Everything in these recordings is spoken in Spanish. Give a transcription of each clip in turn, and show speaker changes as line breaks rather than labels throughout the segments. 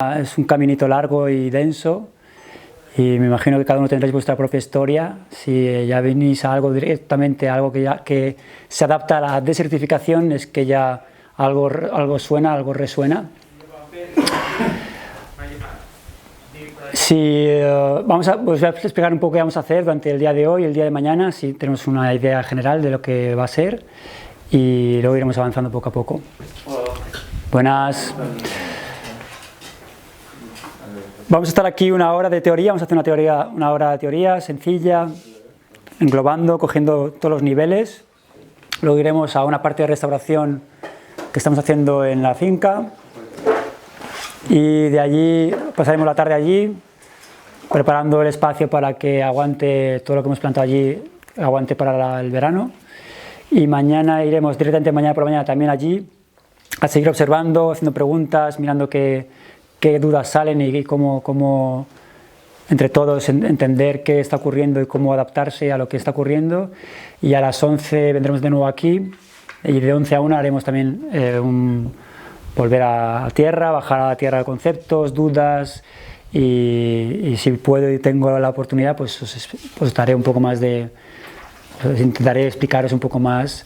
Es un caminito largo y denso y me imagino que cada uno tendréis vuestra propia historia. Si ya venís a algo directamente, algo que se adapta a la desertificación, es que ya algo suena, algo resuena. Os voy a explicar un poco qué vamos a hacer durante el día de hoy y el día de mañana, si tenemos una idea general de lo que va a ser, y luego iremos avanzando poco a poco. Buenas. Vamos a estar aquí una hora de teoría, vamos a hacer una hora de teoría sencilla, englobando, cogiendo todos los niveles. Luego iremos a una parte de restauración que estamos haciendo en la finca y de allí pasaremos la tarde allí, preparando el espacio para que aguante todo lo que hemos plantado allí, aguante para el verano. Y mañana iremos directamente, mañana por la mañana también allí, a seguir observando, haciendo preguntas, mirando qué dudas salen y cómo entre todos entender qué está ocurriendo y cómo adaptarse a lo que está ocurriendo. Y a las 11 vendremos de nuevo aquí y de 11 a 1 haremos también volver a tierra, bajar a la tierra de conceptos, dudas y si puedo y tengo la oportunidad pues os daré un poco más intentaré explicaros un poco más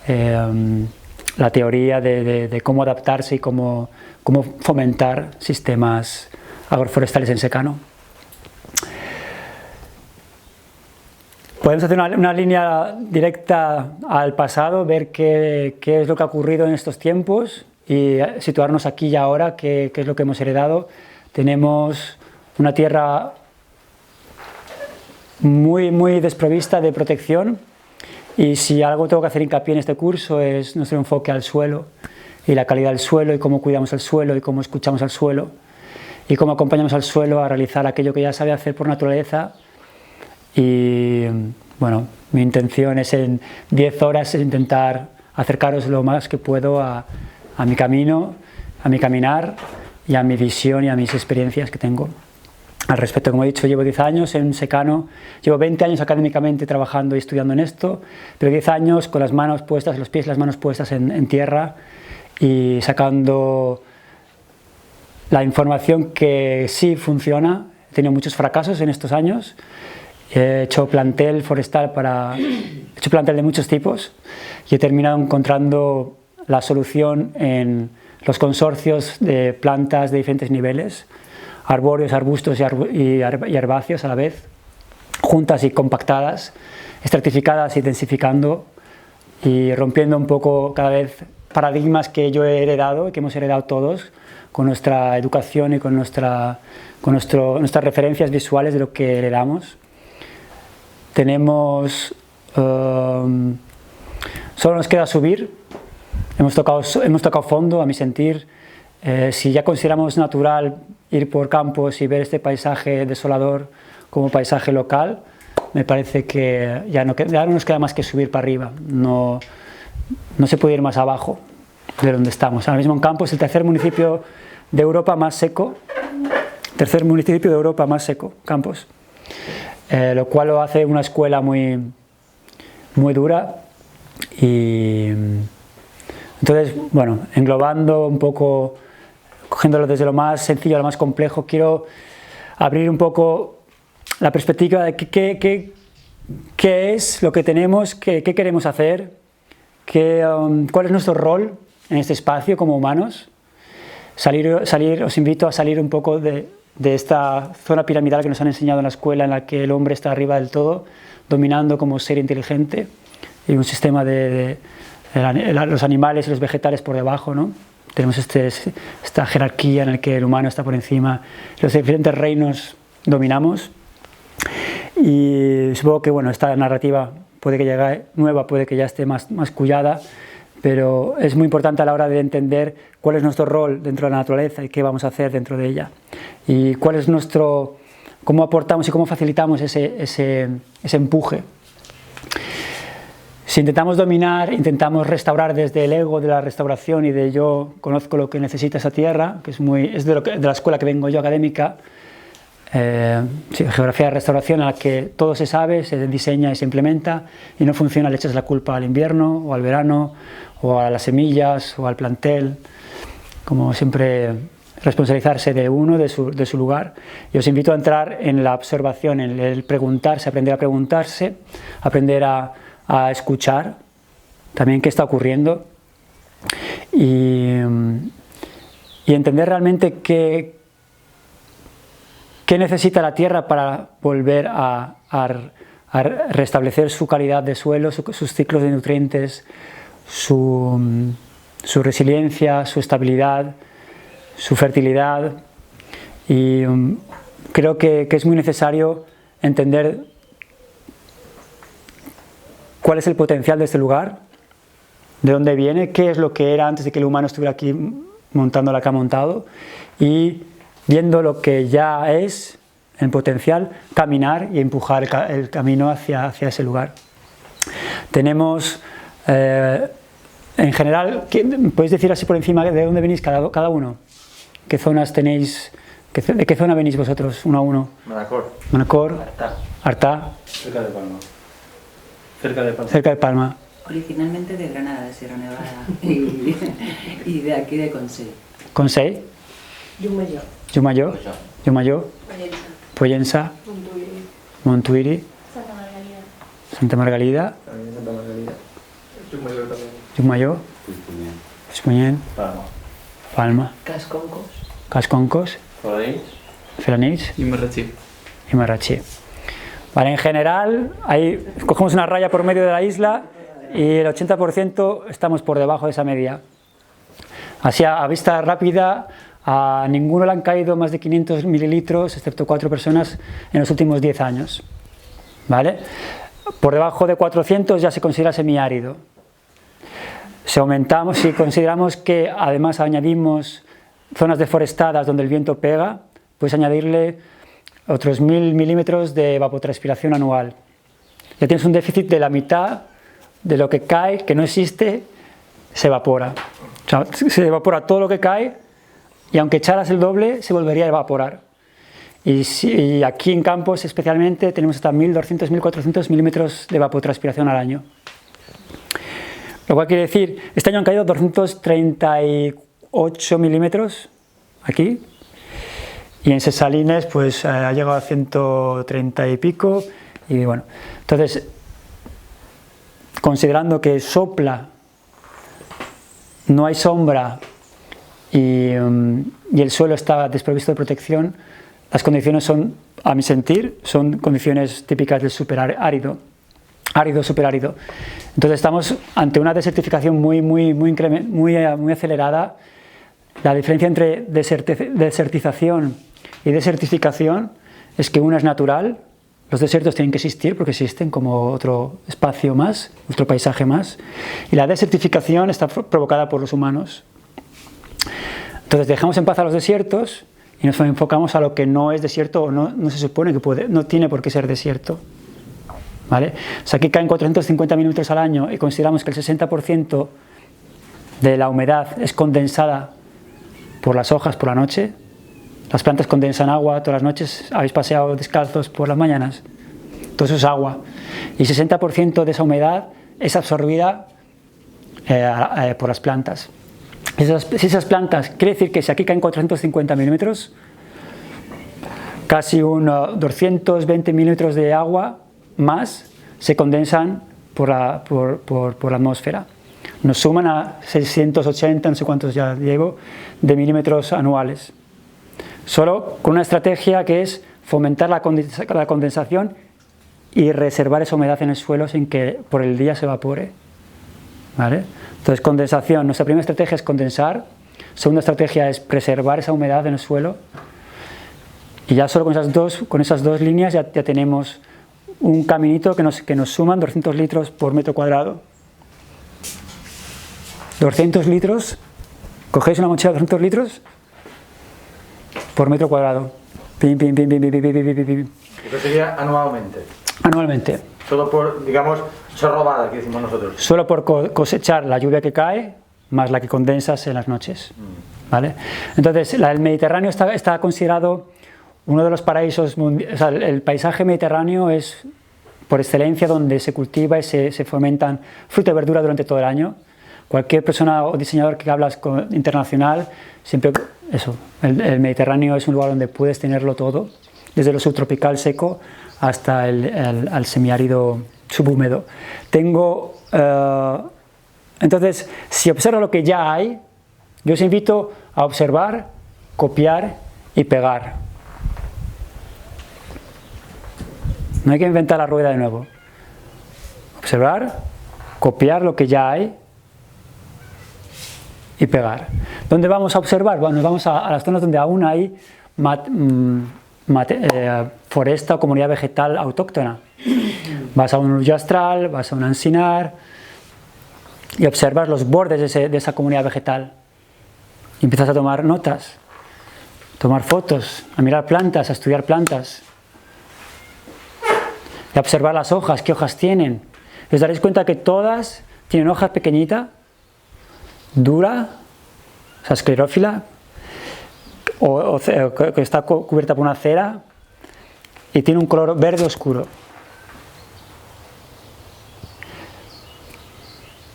la teoría de cómo adaptarse y cómo fomentar sistemas agroforestales en secano. Podemos hacer una línea directa al pasado, ver qué es lo que ha ocurrido en estos tiempos y situarnos aquí y ahora, qué es lo que hemos heredado. Tenemos una tierra muy desprovista de protección y si algo tengo que hacer hincapié en este curso es nuestro enfoque al suelo y la calidad del suelo y cómo cuidamos el suelo y cómo escuchamos al suelo y cómo acompañamos al suelo a realizar aquello que ya sabe hacer por naturaleza. Y bueno, mi intención es en 10 horas intentar acercaros lo más que puedo a mi camino, a mi caminar y a mi visión y a mis experiencias que tengo. Al respecto, como he dicho, llevo 10 años en secano, llevo 20 años académicamente trabajando y estudiando en esto, pero 10 años con las manos puestas, los pies y las manos puestas en tierra y sacando la información que sí funciona. He tenido muchos fracasos en estos años, he hecho plantel forestal he hecho plantel de muchos tipos y he terminado encontrando la solución en los consorcios de plantas de diferentes niveles, arbóreos, arbustos y herbáceos a la vez, juntas y compactadas, estratificadas y densificando y rompiendo un poco cada vez paradigmas que yo he heredado y que hemos heredado todos con nuestra educación y con nuestras referencias visuales de lo que heredamos. Tenemos, solo nos queda subir, hemos tocado fondo a mi sentir. Si ya consideramos natural ir por campos y ver este paisaje desolador como paisaje local, me parece que ya no nos queda más que subir para arriba, no se puede ir más abajo de donde estamos. Ahora mismo en Campos, el tercer municipio de Europa más seco, Campos, lo cual lo hace una escuela muy dura. Y entonces, bueno, englobando un poco, cogiéndolo desde lo más sencillo a lo más complejo, quiero abrir un poco la perspectiva de qué es lo que tenemos, qué queremos hacer, cuál es nuestro rol en este espacio como humanos. Os invito a salir un poco de esta zona piramidal que nos han enseñado en la escuela, en la que el hombre está arriba del todo, dominando como ser inteligente, y un sistema de los animales y los vegetales por debajo, ¿no? Tenemos esta jerarquía en la que el humano está por encima, los diferentes reinos dominamos. Y supongo que bueno, esta narrativa puede que llegue nueva, puede que ya esté más cullada, pero es muy importante a la hora de entender cuál es nuestro rol dentro de la naturaleza y qué vamos a hacer dentro de ella. Y cuál es cómo aportamos y cómo facilitamos ese empuje. Si intentamos dominar, intentamos restaurar desde el ego de la restauración y de yo conozco lo que necesita esa tierra, que es de la escuela que vengo yo académica, geografía de restauración, en la que todo se sabe, se diseña y se implementa y no funciona, le echas la culpa al invierno o al verano o a las semillas o al plantel, como siempre responsabilizarse de uno, de su lugar. Y os invito a entrar en la observación, en el preguntarse, aprender a preguntarse, aprender a escuchar también qué está ocurriendo y entender realmente qué necesita la tierra para volver a restablecer su calidad de suelo, sus ciclos de nutrientes, su resiliencia, su estabilidad, su fertilidad. Y creo que es muy necesario entender cuál es el potencial de este lugar, de dónde viene, qué es lo que era antes de que el humano estuviera aquí montando la que ha montado, y viendo lo que ya es en potencial, caminar y empujar el camino hacia ese lugar. Tenemos, en general, ¿podéis decir así por encima de dónde venís cada uno? ¿Qué zonas tenéis? ¿De qué zona venís vosotros, uno a uno? Manacor. Artá.
Cerca de Palma.
Cerca de Palma.
Originalmente de Granada, de Sierra Nevada y de aquí de Consell.
Consell. Llumayó. Pollença. Montuïri. Santa Margalida. Llumayó. Puigpunyent. Palma. Casconcos. Felanitx.
Y Marratxí.
Y Marratxí. Vale, en general, ahí cogemos una raya por medio de la isla y el 80% estamos por debajo de esa media. Así a vista rápida, a ninguno le han caído más de 500 mililitros, excepto 4 personas, en los últimos 10 años. ¿Vale? Por debajo de 400 ya se considera semiárido. Si consideramos que además añadimos zonas deforestadas donde el viento pega, puedes añadirle otros 1000 milímetros de evapotranspiración anual. Ya tienes un déficit de la mitad de lo que cae, que no existe, se evapora. O sea, se evapora todo lo que cae y aunque echaras el doble, se volvería a evaporar. Y aquí en Campos especialmente tenemos hasta 1200, 1400 milímetros de evapotranspiración al año. Lo cual quiere decir, este año han caído 238 milímetros aquí. Y en Ses pues ha llegado a 130 y pico. Y bueno, entonces, considerando que sopla, no hay sombra y el suelo está desprovisto de protección, las condiciones son, a mi sentir, son condiciones típicas del superárido, superárido. Entonces estamos ante una desertificación muy acelerada. La diferencia entre desertización y desertificación es que una es natural, los desiertos tienen que existir porque existen como otro espacio más, otro paisaje más, y la desertificación está provocada por los humanos. Entonces dejamos en paz a los desiertos y nos enfocamos a lo que no es desierto o no se supone que no tiene por qué ser desierto. ¿Vale? O sea, aquí caen 450 milímetros al año y consideramos que el 60% de la humedad es condensada por las hojas por la noche. Las plantas condensan agua todas las noches. ¿Habéis paseado descalzos por las mañanas? Todo eso es agua. Y 60% de esa humedad es absorbida por las plantas. Si esas plantas, quiere decir que si aquí caen 450 milímetros, casi 220 milímetros de agua más se condensan por la atmósfera. Nos suman a 680, no sé cuántos ya llevo, de milímetros anuales. Solo con una estrategia que es fomentar la condensación y reservar esa humedad en el suelo sin que por el día se evapore. ¿Vale? Entonces, condensación. Nuestra primera estrategia es condensar. Segunda estrategia es preservar esa humedad en el suelo. Y ya solo con esas dos líneas ya tenemos un caminito que nos suman 200 litros por metro cuadrado. 200 litros, cogéis una mochila de 200 litros por metro cuadrado. Pim, pim, pim, pim, pim, pim, pim, pim, pim.
Eso sería anualmente.
Anualmente.
Solo por, digamos, chorrobada, que decimos nosotros.
Solo por cosechar la lluvia que cae, más la que condensas en las noches. ¿Vale? Entonces, el Mediterráneo está considerado uno de los paraísos mundiales. O sea, el paisaje mediterráneo es, por excelencia, donde se cultiva y se fomentan fruta y verdura durante todo el año. Cualquier persona o diseñador que hablas internacional siempre eso, el Mediterráneo es un lugar donde puedes tenerlo todo, desde lo subtropical seco hasta el semiárido subhúmedo. Entonces, si observo lo que ya hay, yo os invito a observar, copiar y pegar. No hay que inventar la rueda de nuevo. Observar, copiar lo que ya hay y pegar. ¿Dónde vamos a observar? Bueno, nos vamos a las zonas donde aún hay foresta o comunidad vegetal autóctona. Vas a un ullo astral, vas a un encinar y observas los bordes de esa comunidad vegetal. Y empiezas a tomar notas, tomar fotos, a mirar plantas, a estudiar plantas. Y a observar las hojas, qué hojas tienen. Os daréis cuenta que todas tienen hojas pequeñitas, dura, o sea, esclerófila, o que está cubierta por una cera y tiene un color verde oscuro.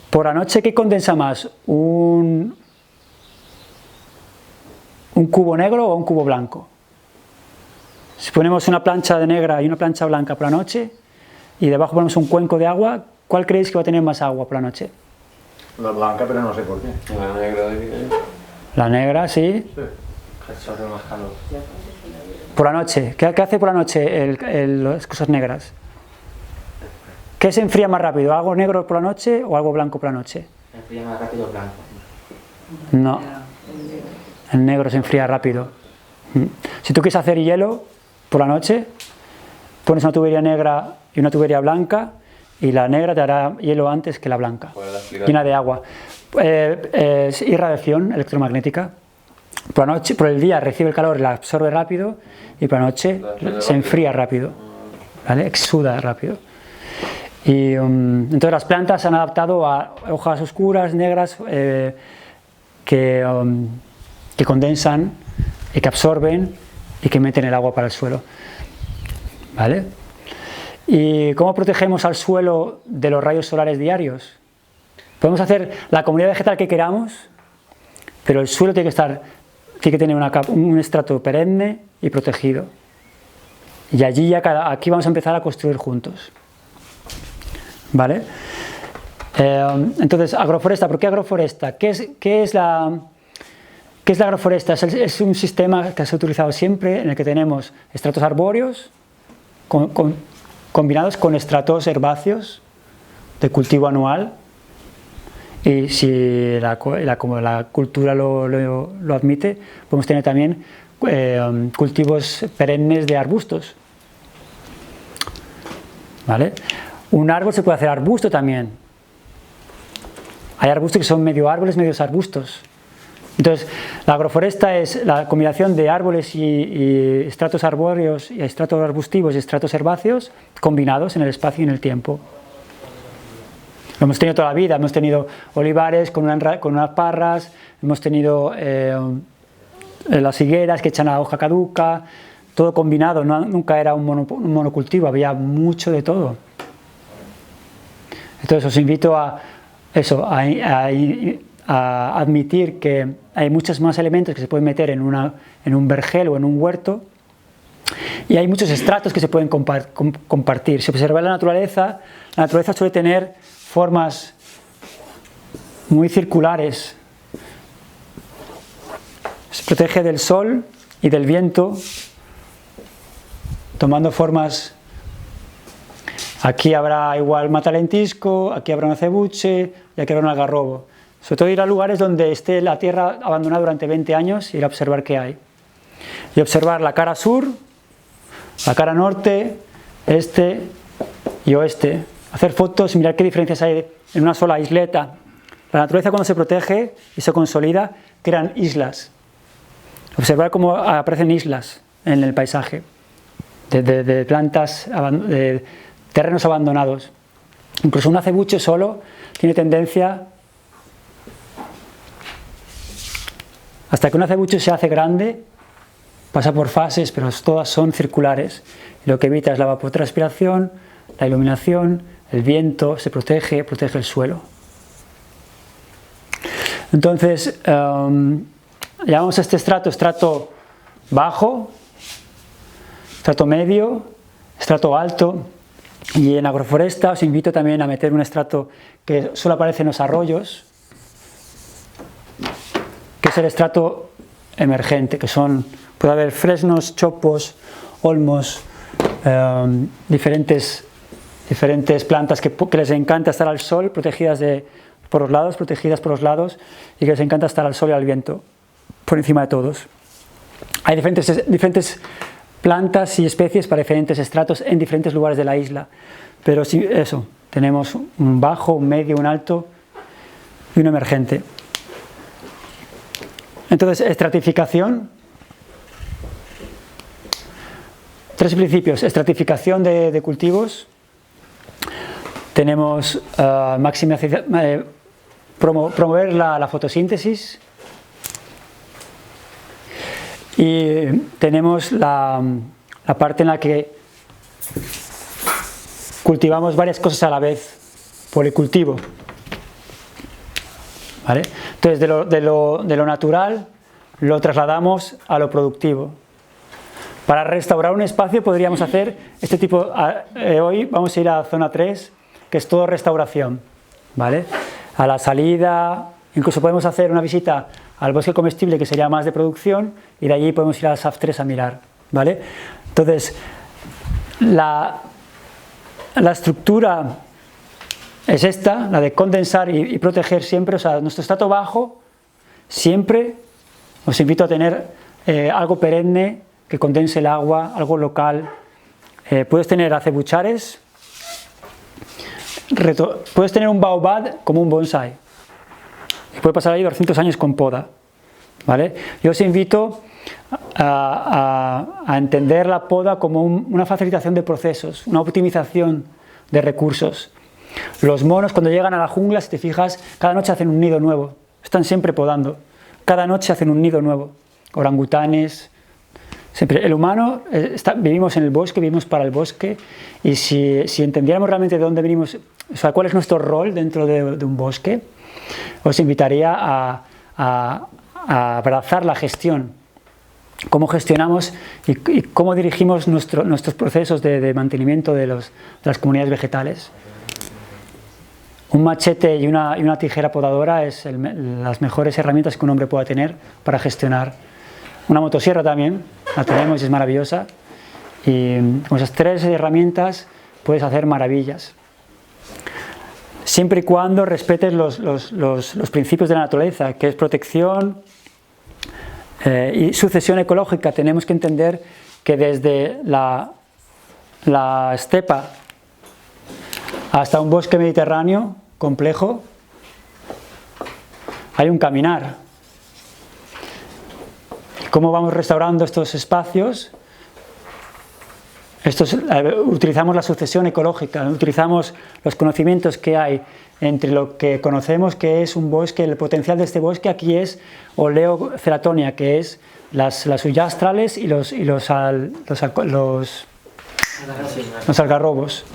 Por la noche, ¿qué condensa más? ¿Un cubo negro o un cubo blanco? Si ponemos una plancha de negra y una plancha blanca por la noche y debajo ponemos un cuenco de agua, ¿cuál creéis que va a tener más agua por la noche?
La blanca, pero no sé por qué.
La negra de...
La negra, sí.
Absorbe más calor.
Por la noche. ¿Qué hace por la noche las cosas negras? ¿Qué se enfría más rápido? ¿Algo negro por la noche o algo blanco por la noche?
Se enfría más rápido el blanco.
No. El negro se enfría rápido. Si tú quieres hacer hielo por la noche, pones una tubería negra y una tubería blanca y la negra te hará hielo antes que la blanca, llena de agua. Es irradiación electromagnética. Por la noche, por el día recibe el calor y la absorbe rápido y por la noche se enfría rápido, ¿vale? Exuda rápido. Y entonces las plantas se han adaptado a hojas oscuras, negras, que condensan y que absorben y que meten el agua para el suelo, ¿vale? ¿Y cómo protegemos al suelo de los rayos solares diarios? Podemos hacer la comunidad vegetal que queramos, pero el suelo tiene que tener un estrato perenne y protegido. Y allí aquí vamos a empezar a construir juntos, ¿vale? Entonces, agroforesta. ¿Por qué agroforesta? ¿Qué es la agroforesta? Es un sistema que se ha utilizado siempre, en el que tenemos estratos arbóreos combinados con estratos herbáceos de cultivo anual, y si la cultura lo admite, podemos tener también cultivos perennes de arbustos, ¿vale? Un árbol se puede hacer arbusto también. Hay arbustos que son medio árboles, medios arbustos. Entonces, la agroforesta es la combinación de árboles y estratos arbóreos, y estratos arbustivos y estratos herbáceos combinados en el espacio y en el tiempo. Lo hemos tenido toda la vida, hemos tenido olivares con unas parras, hemos tenido las higueras que echan la hoja caduca, todo combinado, nunca era un monocultivo, había mucho de todo. Entonces os invito a admitir que hay muchos más elementos que se pueden meter en un vergel o en un huerto, y hay muchos estratos que se pueden compartir. Si observáis la naturaleza suele tener formas muy circulares. Se protege del sol y del viento, tomando formas. Aquí habrá igual matalentisco, aquí habrá un acebuche y aquí habrá un algarrobo. Sobre todo ir a lugares donde esté la tierra abandonada durante 20 años y ir a observar qué hay. Y observar la cara sur, la cara norte, este y oeste. Hacer fotos y mirar qué diferencias hay en una sola isleta. La naturaleza, cuando se protege y se consolida, crean islas. Observar cómo aparecen islas en el paisaje de plantas, de terrenos abandonados. Incluso un acebuche solo tiene tendencia, hasta que un acebuche se hace grande, pasa por fases, pero todas son circulares. Y lo que evita es la evapotranspiración, la iluminación, el viento, se protege el suelo. Entonces, llamamos a este estrato bajo, estrato medio, estrato alto, y en agroforesta os invito también a meter un estrato que solo aparece en los arroyos, que es el estrato emergente, que puede haber fresnos, chopos, olmos, diferentes plantas que les encanta estar al sol, protegidas por los lados, y que les encanta estar al sol y al viento, por encima de todos. Hay diferentes plantas y especies para diferentes estratos en diferentes lugares de la isla, pero sí, eso, tenemos un bajo, un medio, un alto y un emergente. Entonces, estratificación. 3 principios: estratificación de cultivos. Tenemos promover la fotosíntesis, y tenemos la parte en la que cultivamos varias cosas a la vez, policultivo. ¿Vale? Entonces, de lo natural lo trasladamos a lo productivo. Para restaurar un espacio podríamos hacer este tipo. Hoy vamos a ir a zona 3, que es todo restauración, ¿vale? A la salida, incluso podemos hacer una visita al bosque comestible, que sería más de producción, y de allí podemos ir a la SAF 3 a mirar, ¿vale? Entonces, la estructura es esta, la de condensar y proteger siempre. O sea, nuestro estrato bajo, siempre os invito a tener algo perenne que condense el agua, algo local. Puedes tener acebuchares, puedes tener un baobab como un bonsai, y puede pasar ahí 200 años con poda, ¿vale? Yo os invito a entender la poda como una facilitación de procesos, una optimización de recursos. Los monos, cuando llegan a la jungla, si te fijas, cada noche hacen un nido nuevo, están siempre podando, cada noche hacen un nido nuevo. Orangutanes, siempre. El humano, vivimos en el bosque, vivimos para el bosque, y si entendiéramos realmente de dónde venimos, o sea, cuál es nuestro rol dentro de un bosque, os invitaría a abrazar la gestión, cómo gestionamos y cómo dirigimos nuestros procesos de mantenimiento de las comunidades vegetales. Un machete y una tijera podadora es las mejores herramientas que un hombre pueda tener para gestionar. Una motosierra también, la tenemos y es maravillosa, y con esas 3 herramientas puedes hacer maravillas. Siempre y cuando respetes los principios de la naturaleza, que es protección y sucesión ecológica. Tenemos que entender que desde la estepa hasta un bosque mediterráneo complejo hay un caminar. ¿Cómo vamos restaurando estos espacios? Utilizamos la sucesión ecológica, utilizamos los conocimientos que hay entre lo que conocemos que es un bosque. El potencial de este bosque aquí es oleoceratonia, que es las ullastrales y los algarrobos.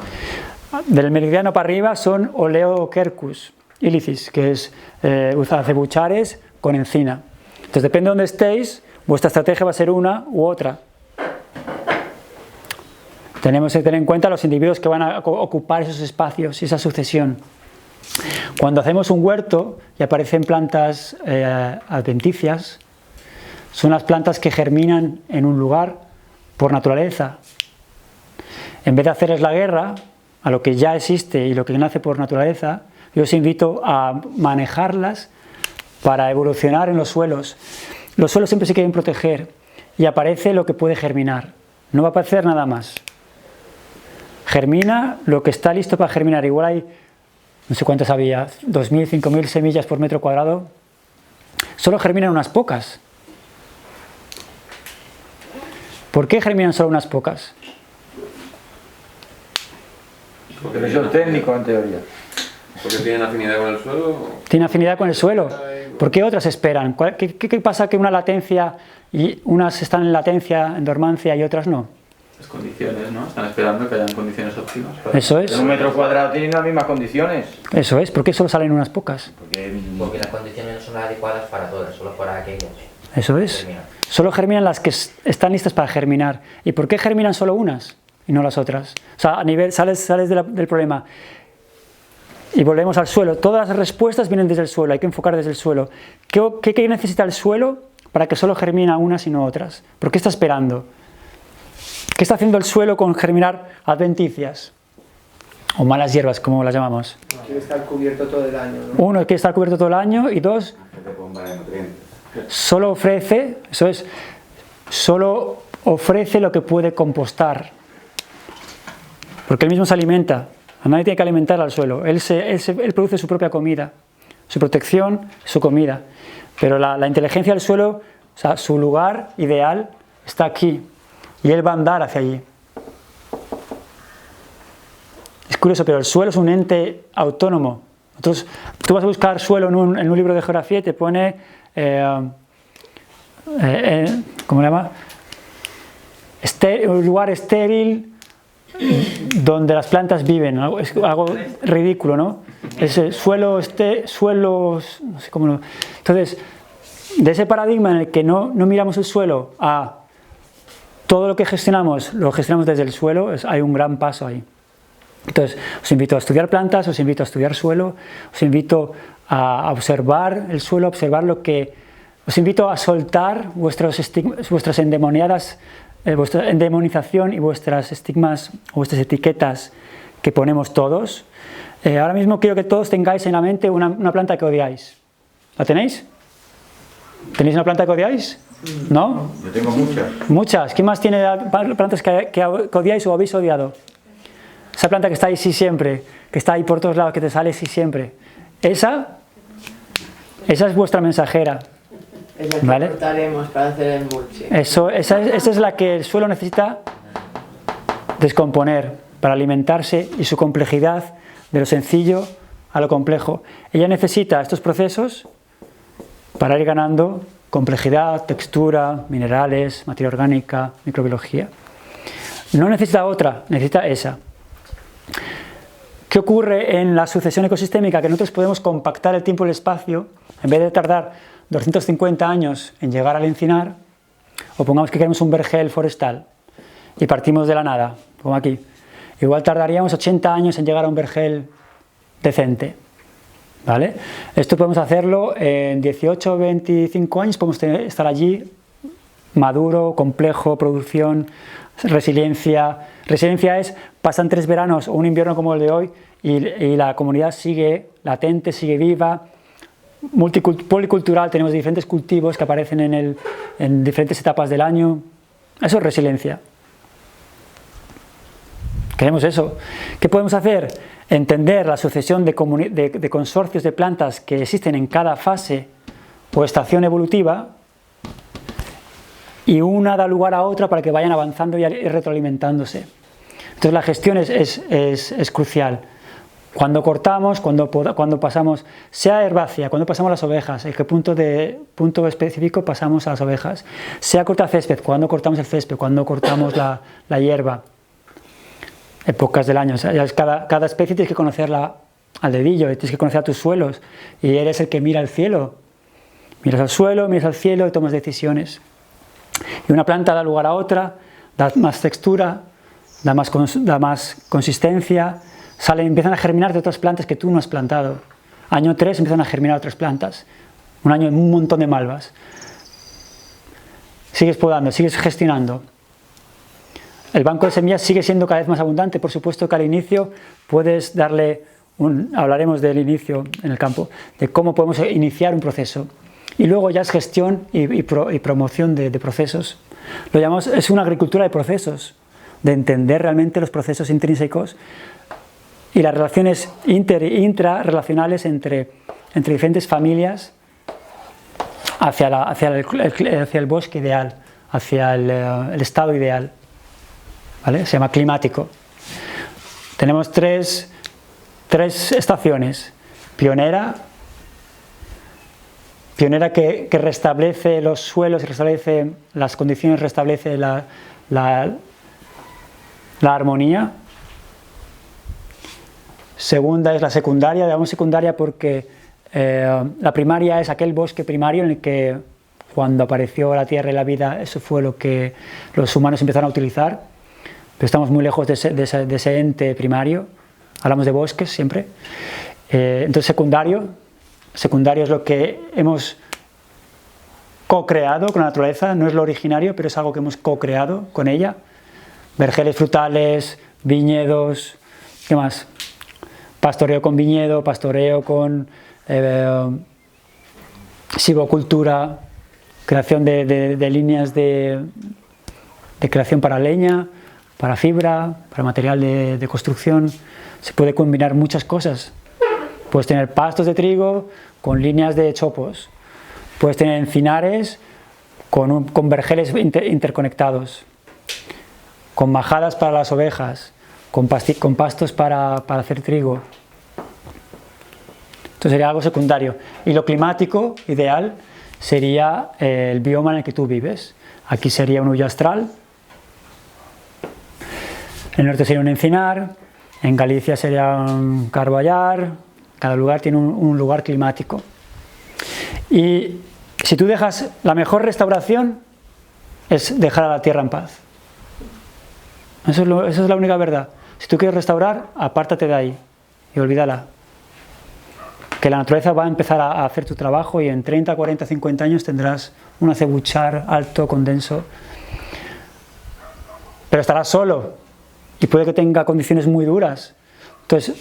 Del meridiano para arriba son Oleoquercus ilicis, que es acebuchares con encina. Entonces, depende de dónde estéis, vuestra estrategia va a ser una u otra. Tenemos que tener en cuenta los individuos que van a ocupar esos espacios y esa sucesión. Cuando hacemos un huerto y aparecen plantas adventicias, son las plantas que germinan en un lugar por naturaleza. En vez de hacerles la guerra a lo que ya existe y lo que nace por naturaleza, yo os invito a manejarlas para evolucionar en los suelos. Los suelos siempre se quieren proteger y aparece lo que puede germinar. No va a aparecer nada más. Germina lo que está listo para germinar. Igual hay, no sé cuántas había, 2.000, 5.000 semillas por metro cuadrado. Solo germinan unas pocas. ¿Por qué germinan solo unas pocas?
Porque eso es técnico en teoría.
¿Porque tienen afinidad con el suelo?
Tienen afinidad con el suelo. ¿Por qué otras esperan? ¿Qué pasa que una latencia y unas están en latencia, en dormancia, y otras no?
Las condiciones, ¿no? Están esperando que hayan condiciones óptimas.
Eso es.
En un metro cuadrado tienen las mismas condiciones.
Eso es. ¿Por qué solo salen unas pocas?
Porque las condiciones no son adecuadas para todas, solo para aquellas.
Eso es. Solo germinan las que están listas para germinar. ¿Y por qué germinan solo unas y no las otras? O sea, a nivel, sales del problema. Y volvemos al suelo. Todas las respuestas vienen desde el suelo, hay que enfocar desde el suelo. ¿Qué necesita el suelo para que solo germina unas y no otras? ¿Por qué está esperando? ¿Qué está haciendo el suelo con germinar adventicias? O malas hierbas, como las llamamos.
Quiere estar cubierto todo el año, ¿no?
Uno, quiere estar cubierto todo el año, y dos, solo ofrece, eso es, solo ofrece lo que puede compostar. Porque él mismo se alimenta. A nadie tiene que alimentar al suelo. Él produce su propia comida, su protección, su comida. Pero la inteligencia del suelo, o sea, su lugar ideal está aquí. Y él va a andar hacia allí. Es curioso, pero el suelo es un ente autónomo. Entonces, tú vas a buscar suelo en un libro de geografía y te pone, ¿cómo se llama? Un lugar estéril donde las plantas viven. Es algo ridículo, ¿no? Es suelos, no sé cómo. Entonces, de ese paradigma en el que no miramos el suelo a todo lo que gestionamos, lo gestionamos desde el suelo, hay un gran paso ahí. Entonces, os invito a estudiar plantas, os invito a estudiar suelo, os invito a observar el suelo, a observar os invito a soltar vuestras endemoniadas, vuestra endemonización y vuestras estigmas, vuestras etiquetas que ponemos todos. Ahora mismo quiero que todos tengáis en la mente una planta que odiáis. ¿La tenéis? ¿Tenéis una planta que odiáis? ¿No?
Yo tengo muchas.
Muchas. ¿Quién más tiene plantas que odiáis o habéis odiado? Esa planta que está ahí sí siempre, que está ahí por todos lados, que te sale sí siempre. Esa es vuestra mensajera.
Es la que
¿vale?
cortaremos para hacer el mulching.
Esa es la que el suelo necesita descomponer para alimentarse y su complejidad de lo sencillo a lo complejo. Ella necesita estos procesos para ir ganando complejidad, textura, minerales, materia orgánica, microbiología. No necesita otra, necesita esa. ¿Qué ocurre en la sucesión ecosistémica? Que nosotros podemos compactar el tiempo y el espacio, en vez de tardar 250 años en llegar al encinar, o pongamos que queremos un vergel forestal y partimos de la nada, como aquí. Igual tardaríamos 80 años en llegar a un vergel decente. ¿Vale? Esto podemos hacerlo en 18 o 25 años, podemos estar allí maduro, complejo, producción, resiliencia. Resiliencia es, pasan 3 veranos o un invierno como el de hoy y la comunidad sigue latente, sigue viva, policultural, tenemos diferentes cultivos que aparecen en diferentes etapas del año. Eso es resiliencia. Queremos eso. ¿Qué podemos hacer? Entender la sucesión de consorcios de plantas que existen en cada fase o estación evolutiva, y una da lugar a otra para que vayan avanzando y retroalimentándose. Entonces la gestión es crucial. Cuando cortamos, cuando pasamos, sea herbácea, cuando pasamos las ovejas, en qué punto específico pasamos a las ovejas, sea cortacésped, cuando cortamos el césped, cuando cortamos la hierba, épocas del año. O sea, cada especie tienes que conocerla al dedillo, tienes que conocer a tus suelos, y eres el que mira al cielo. Miras al suelo, miras al cielo y tomas decisiones. Y una planta da lugar a otra, da más textura, da más consistencia, empiezan a germinar de otras plantas que tú no has plantado. Año 3 empiezan a germinar otras plantas. Un año un montón de malvas. Sigues podando, sigues gestionando. El banco de semillas sigue siendo cada vez más abundante. Por supuesto que al inicio puedes darle hablaremos del inicio en el campo, de cómo podemos iniciar un proceso. Y luego ya es gestión y promoción de procesos. Lo llamamos, es una agricultura de procesos, de entender realmente los procesos intrínsecos y las relaciones inter e intrarrelacionales entre diferentes familias hacia el bosque ideal, hacia el estado ideal. ¿Vale? Se llama climático. Tenemos tres estaciones. Pionera que restablece los suelos, restablece las condiciones, restablece la armonía. Segunda es la secundaria, llamamos secundaria porque la primaria es aquel bosque primario en el que cuando apareció la tierra y la vida, eso fue lo que los humanos empezaron a utilizar, pero estamos muy lejos de ese ente primario. Hablamos de bosques siempre. Entonces secundario es lo que hemos co-creado con la naturaleza, no es lo originario, pero es algo que hemos co-creado con ella. Vergeles frutales, viñedos, ¿qué más? Pastoreo con viñedo, pastoreo con silvocultura, creación de líneas de creación para leña, para fibra, para material de construcción. Se puede combinar muchas cosas. Puedes tener pastos de trigo con líneas de chopos. Puedes tener encinares con vergeles interconectados, con majadas para las ovejas, con pastos para hacer trigo. Esto sería algo secundario. Y lo climático ideal sería el bioma en el que tú vives. Aquí sería un hulla astral, en el norte sería un encinar, en Galicia sería un carballar. Cada lugar tiene un lugar climático. Y si tú dejas, la mejor restauración es dejar a la tierra en paz. Eso es la única verdad. Si tú quieres restaurar, apártate de ahí y olvídala. Que la naturaleza va a empezar a hacer tu trabajo y en 30, 40, 50 años tendrás un acebuchar alto, condenso. Pero estarás solo y puede que tenga condiciones muy duras. Entonces,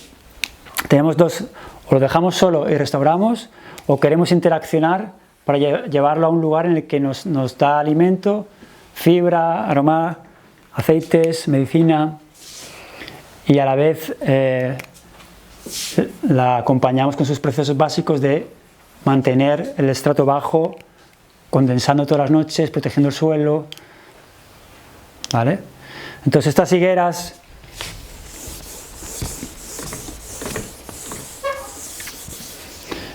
tenemos dos: o lo dejamos solo y restauramos, o queremos interaccionar para llevarlo a un lugar en el que nos da alimento, fibra, aroma, aceites, medicina, y a la vez la acompañamos con sus procesos básicos de mantener el estrato bajo, condensando todas las noches, protegiendo el suelo, ¿vale? Entonces estas higueras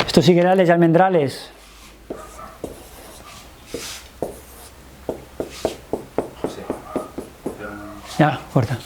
estos higuerales y almendrales ya, corta.